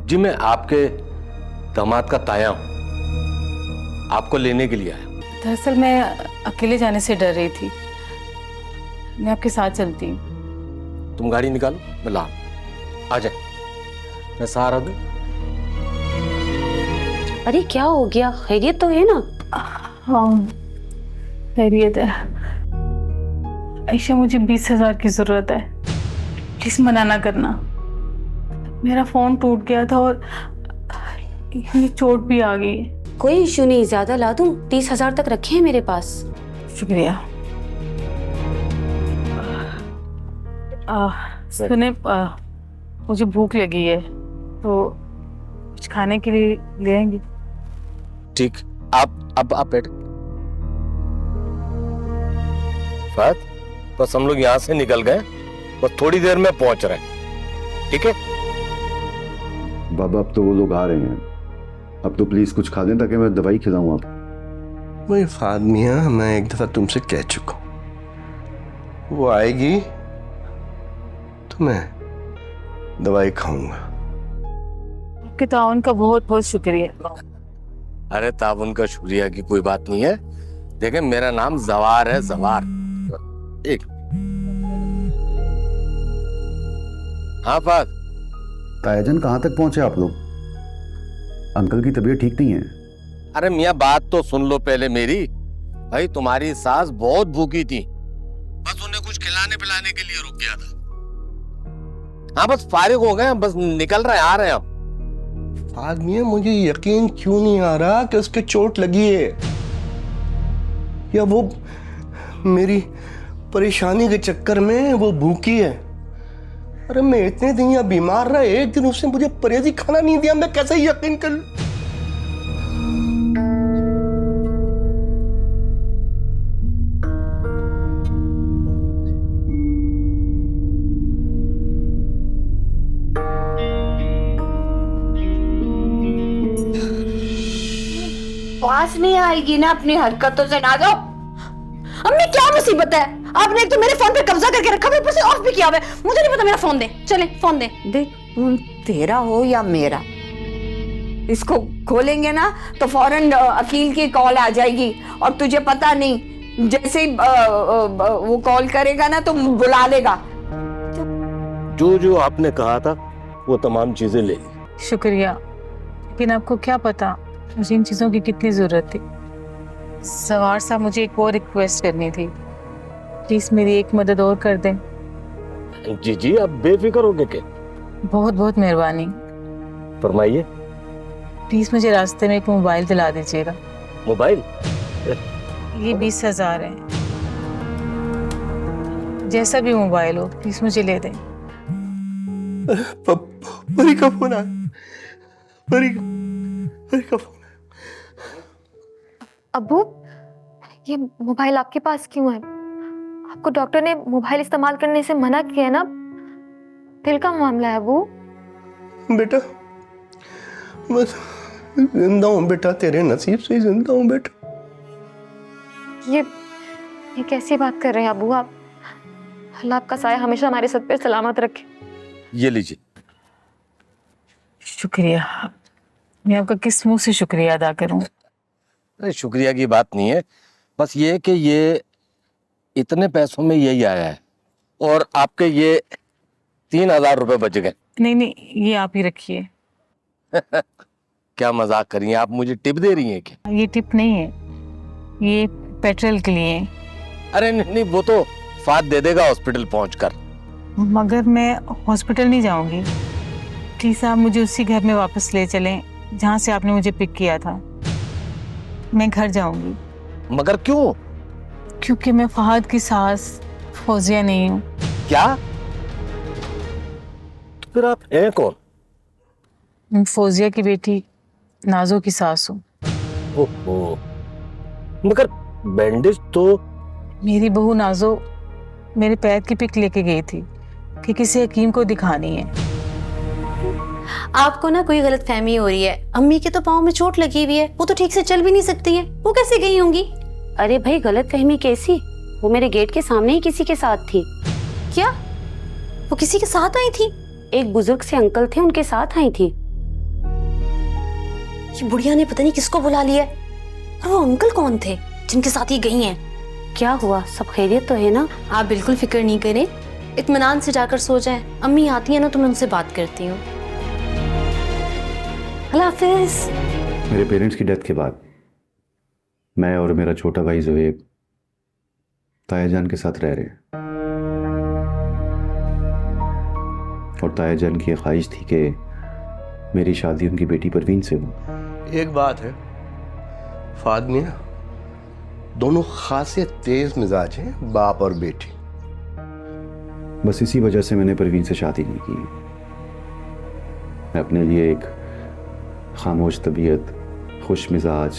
जी मैं आपके दामाद का ताया हूं, आपको लेने के लिए आया। दरअसल मैं अकेले जाने से डर रही थी, मैं आपके साथ चलती हूँ। तुम गाड़ी निकालो, मैं ला आ जाए, मैं सहारा दूं। अरे क्या हो गया, खैरियत तो है ना? हाँ खैरियत है। आयशा मुझे 20,000 की जरूरत है, प्लीज मना ना करना। मेरा फोन टूट गया था और ये चोट भी आ गई। कोई इश्यू नहीं, ज्यादा ला दूं? 30,000 तक रखे हैं मेरे पास। शुक्रिया। सुने, मुझे भूख लगी है तो कुछ खाने के लिए ले आएंगे? ठीक, आप बैठ। फहद, बस हम लोग यहाँ से निकल गए, बस थोड़ी देर में पहुंच रहे हैं, ठीक है? बाबा अब तो वो लोग आ रहे हैं, अब तो प्लीज कुछ खा लें ताकि मैं दवाई खिलाऊं आप। वही फाद मियाँ, मैं एक दफा तुमसे कह चुका हूं, वो आएगी तो मैं दवाई खाऊंगा। आपके ताउन का बहुत बहुत शुक्रिया। अरे ताउन का शुक्रिया की कोई बात नहीं है। देखें, मेरा नाम जवार है, जवार। एक हाँ फहद, तायाजन कहाँ तक पहुंचे आप लोग? अंकल की तबीयत ठीक नहीं है। अरे मियाँ बात तो सुन लो पहले मेरी। भाई तुम्हारी सास बहुत भूखी थी, बस उन्हें कुछ खिलाने पिलाने के लिए रुक गया था। हाँ बस फारिग हो गए, बस निकल रहे, आ रहे हैं हम। फाद मियाँ, मुझे यकीन क्यों नहीं आ रहा कि उसके चोट लगी है, या वो मेरी परेशानी के चक्कर में वो भूखी है। अरे मैं इतने दिन यहाँ बीमार रहा, एक दिन उसने मुझे परहेजी खाना नहीं दिया, मैं कैसे यकीन कर लूं? पास नहीं आएगी ना अपनी हरकतों से, ना जाओ। अम्मी क्या मुसीबत है, आपने एक तो मेरे फोन पे कब्जा करके रखा, ऊपर से ऑफ भी किया हुआ है। मुझे नहीं पता, मेरा फोन दे। चले फोन दे। देख, तेरा हो या मेरा, इसको खोलेंगे ना तो फौरन अकील की कॉल आ जाएगी, और तुझे पता नहीं, जैसे ही वो कॉल करेगा ना तो बुला लेगा। जो जो आपने कहा था वो तमाम चीजें ले ली। शुक्रिया, लेकिन आपको क्या पता मुझे इन चीजों की कितनी जरूरत थी। सवार साहब, मुझे एक और रिक्वेस्ट करनी थी, प्लीज मेरी एक मदद और कर दें। जी जी, आप बेफिक्र हो के। बहुत बहुत मेहरबानी। फरमाइए। प्लीज मुझे रास्ते में एक मोबाइल दिला दीजिएगा। मोबाइल? ये 20,000 है, जैसा भी मोबाइल हो प्लीज मुझे ले दें। परी का फोन आया, परी का फोन। अब्बू, ये मोबाइल आपके पास क्यों है? आपको डॉक्टर ने मोबाइल इस्तेमाल करने से मना किया है ना? दिल का मामला है अब्बू। बेटा बस जिंदा हूँ बेटा, तेरे नसीब से जिंदा हूँ बेटा। ये कैसी बात कर रहे हैं अब्बू आप? अल्लाह आपका साया हमेशा हमारे सर पे सलामत रखे। ये लीजिए। शुक्रिया, मैं आपका किस मुंह से शुक्रिया अदा करूं? अरे शुक्रिया की बात नहीं है, बस ये कि ये इतने पैसों में यही आया है, और आपके ये 3,000 रुपए बच गए। नहीं नहीं, ये आप ही रखिए। क्या मजाक करी हैं आप, मुझे टिप दे रही हैं क्या? ये टिप नहीं है, ये पेट्रोल के लिए है। अरे नहीं नहीं, वो तो फात दे देगा हॉस्पिटल पहुंचकर। मगर मैं हॉस्पिटल नहीं जाऊंगी, प्लीज आप मुझे उसी घर में वापस ले चलें जहां से आपने मुझे पिक किया था। मैं घर जाऊंगी। मगर क्यों? क्योंकि मैं फहद की सास फौजिया नहीं हूँ। क्या? तो फिर आप हैं कौन? मैं फौजिया की बेटी नाजो की सास हूँ। ओहो, मगर बैंडेज तो। मेरी बहू नाजो मेरे पैर की पिक लेके गई थी कि किसी हकीम को दिखानी है। आपको ना कोई गलतफहमी हो रही है, अम्मी के तो पाँव में चोट लगी हुई है, वो तो ठीक से चल भी नहीं सकती है, वो कैसे गई होंगी? अरे भाई गलतफहमी कैसी, वो मेरे गेट के सामने ही किसी के साथ थी। क्या? वो किसी के साथ आई थी? एक बुजुर्ग से अंकल थे, उनके साथ आई थी। ये बुढ़िया ने पता नहीं किसको बुला लिया है। और वो अंकल कौन थे जिनके साथ ये गई हैं? क्या हुआ, सब खैरियत तो है ना? आप बिल्कुल फिक्र नहीं करें, इत्मीनान से जाकर सो जाएं। अम्मी आती है ना तो मैं उनसे बात करती हूँ। अल्लाह हाफिज। मेरे पेरेंट्स की डेथ के बाद मैं और मेरा छोटा भाई ज़ुहैब ताया जान के साथ रह रहे हैं। और ताया जान की ख्वाहिश थी कि मेरी शादी उनकी बेटी परवीन से हो। एक बात है फाद मियां, दोनों खासे तेज मिजाज हैं, बाप और बेटी। बस इसी वजह से मैंने परवीन से शादी नहीं की। मैं अपने लिए एक खामोश तबीयत, खुश मिजाज,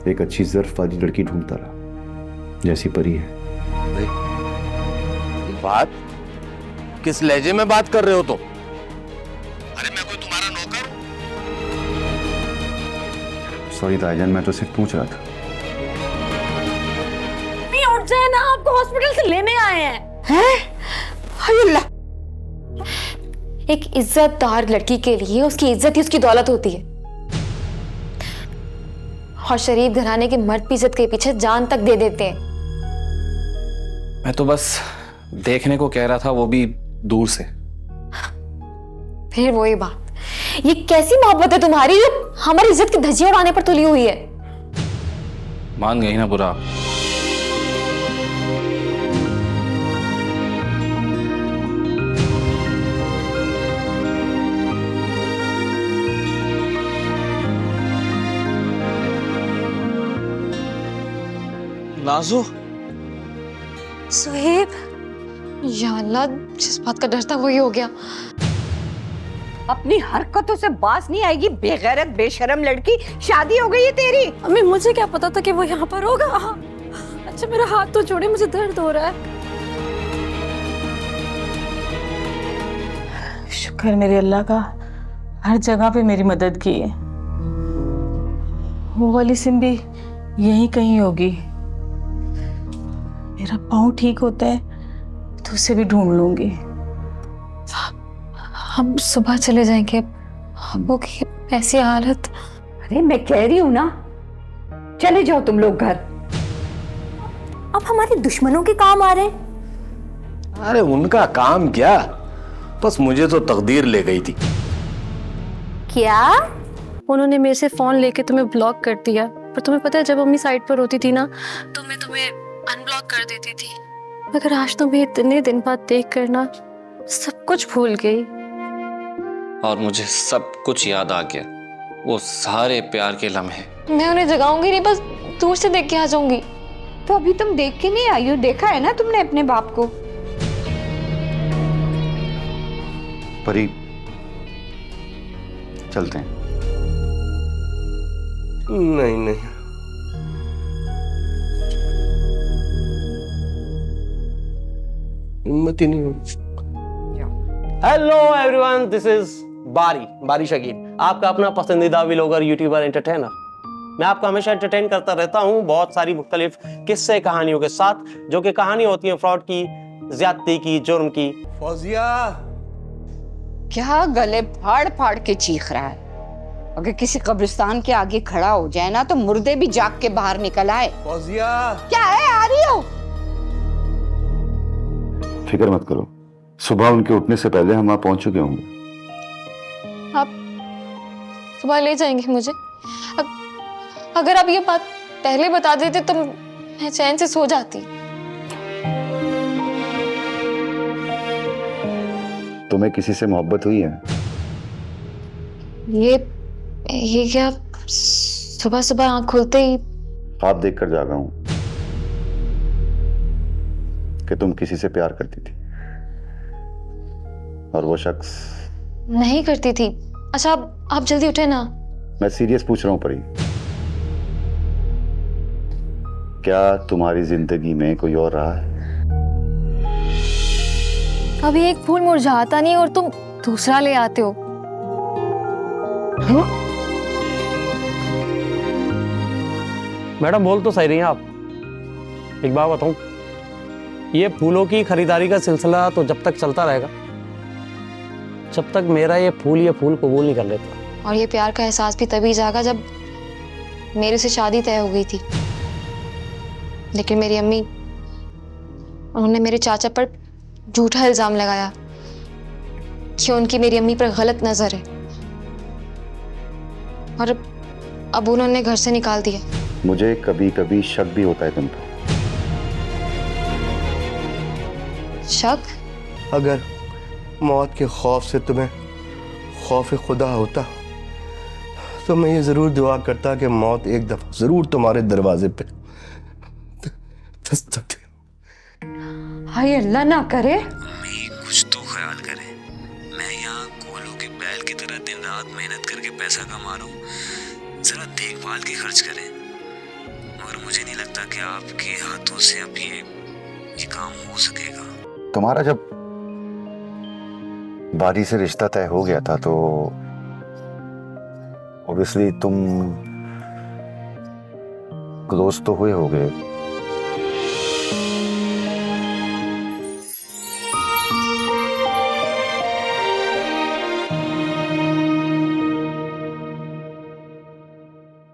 एक अच्छी ज़र्फ वाली लड़की ढूंढता रहा, जैसी परी है। बात किस लहजे में बात कर रहे हो तुम? अरे मैं कोई तुम्हारा नौकर हूं? सॉरी ताईजान, मैं तो सिर्फ पूछ रहा था। नहीं उठ जाए ना, आपको हॉस्पिटल से लेने आए हैं। हाय अल्लाह। एक इज्जतदार लड़की के लिए उसकी इज्जत ही उसकी दौलत होती है, और शरीफ घराने के मर्द भी इज्जत के पीछे जान तक दे देते हैं। मैं तो बस देखने को कह रहा था, वो भी दूर से। फिर वही बात, ये कैसी मोहब्बत है तुम्हारी जो हमारी इज्जत की धज्जियां उड़ाने पर तुली हुई है? मान गई ना बुरा। नाज़ो, सुहेब, या अल्लाह, जिस बात का डर था वही हो गया। अपनी हरकतों से बाज नहीं आएगी, बेगैरत बेशरम लड़की। शादी हो गई है तेरी। अम्मी मुझे क्या पता था कि वो यहाँ पर होगा। अच्छा मेरा हाथ तो छोड़े, मुझे दर्द हो रहा है। शुक्र मेरे अल्लाह का, हर जगह पे मेरी मदद की है। वो वाली सिम भी यहीं कहीं होगी। मेरा पाँव ठीक होता है तो उसे भी ढूंढ लूंगी। हम सुबह चले जाएंगे, अब्बू की ऐसी हालत। अरे मैं कह रही हूँ ना, चले जाओ तुम लोग घर। अब हमारे दुश्मनों के काम आ रहे हैं। अरे उनका काम क्या, बस मुझे तो तकदीर ले गई थी। क्या? उन्होंने मेरे से फोन लेके तुम्हें ब्लॉक कर दिया, पर तुम्हें पता है जब अम्मी साइड पर होती थी ना तो मैं तुम्हें अनब्लॉक कर देती थी। मगर आज तुम्हें इतने दिन बाद देख कर ना सब कुछ भूल गई। और मुझे सब कुछ याद आ गया, वो सारे प्यार के लम्हे। मैं उन्हें जगाऊंगी नहीं, बस दूर से देख के आ जाऊंगी। तो अभी तुम देख के नहीं आई हो? देखा है ना तुमने अपने बाप को। परी, चलते हैं। नहीं नहीं, हिम्मत ही नहीं हुई। हेलो एवरीवन, दिस इज बारी शकील, आपका अपना पसंदीदा व्लॉगर, यूट्यूबर, एंटरटेनर। मैं आपको हमेशा एंटरटेन करता रहता हूँ बहुत सारी मुख्तलिफ किस्से कहानियों के साथ, जो कि कहानी होती है फ्रॉड की, ज्यादती की, जुर्म की। फौजिया, क्या गले फाड़ फाड़ के चीख रहा है? अगर किसी कब्रिस्तान के आगे खड़ा हो जाए ना तो मुर्दे भी जाग के बाहर निकल आए। फौजिया, क्या है, आ रही हो? फिक्र मत करो, सुबह उनके उठने से पहले हम वहां पहुंच चुके होंगे। आप सुबह ले जाएंगे मुझे? अगर आप ये बात पहले बता देते तो मैं चैन से सो जाती। तुम्हें किसी से मोहब्बत हुई है? ये क्या, सुबह सुबह आंख खुलते ही ख्वाब देखकर जागा हूं कि तुम किसी से प्यार करती थी और वो शख्स नहीं करती थी। अच्छा आप जल्दी उठे ना। मैं सीरियस पूछ रहा हूं परी, क्या तुम्हारी जिंदगी में कोई और रहा है? कभी एक फूल मुरझाता नहीं और तुम दूसरा ले आते हो। मैडम बोल तो सही रही हैं आप। एक बात बताऊं, ये फूलों की खरीदारी का सिलसिला तो जब तक चलता रहेगा जब तक मेरा ये फूल कबूल नहीं कर लेता। और ये प्यार का एहसास भी तभी जागा जब मेरे से शादी तय हो गई थी। लेकिन मेरी अम्मी, उन्होंने मेरे चाचा पर झूठा इल्जाम लगाया कि उनकी मेरी अम्मी पर गलत नजर है, और अब उन्होंने घर से निकाल दिया। मुझे कभी कभी शक भी होता है तुम पर। शक? अगर मौत के खौफ से तुम्हें खौफ खुदा होता तो मैं ये ज़रूर दुआ करता कि मौत एक दफ़ा ज़रूर तुम्हारे दरवाजे पे दस्तक दे। हाय अल्लाह ना करे। अम्मी कुछ तो ख्याल करें। मैं यहाँ कोलू के बैल की तरह दिन रात मेहनत करके पैसा कमा रहा हूँ, जरा देखभाल के खर्च करें। मगर मुझे नहीं लगता कि आपके हाथों से अब ये काम हो सकेगा। तुम्हारा जब बारी से रिश्ता तय हो गया था तो ऑब्वियसली तुम क्लोज तो हुए होगे।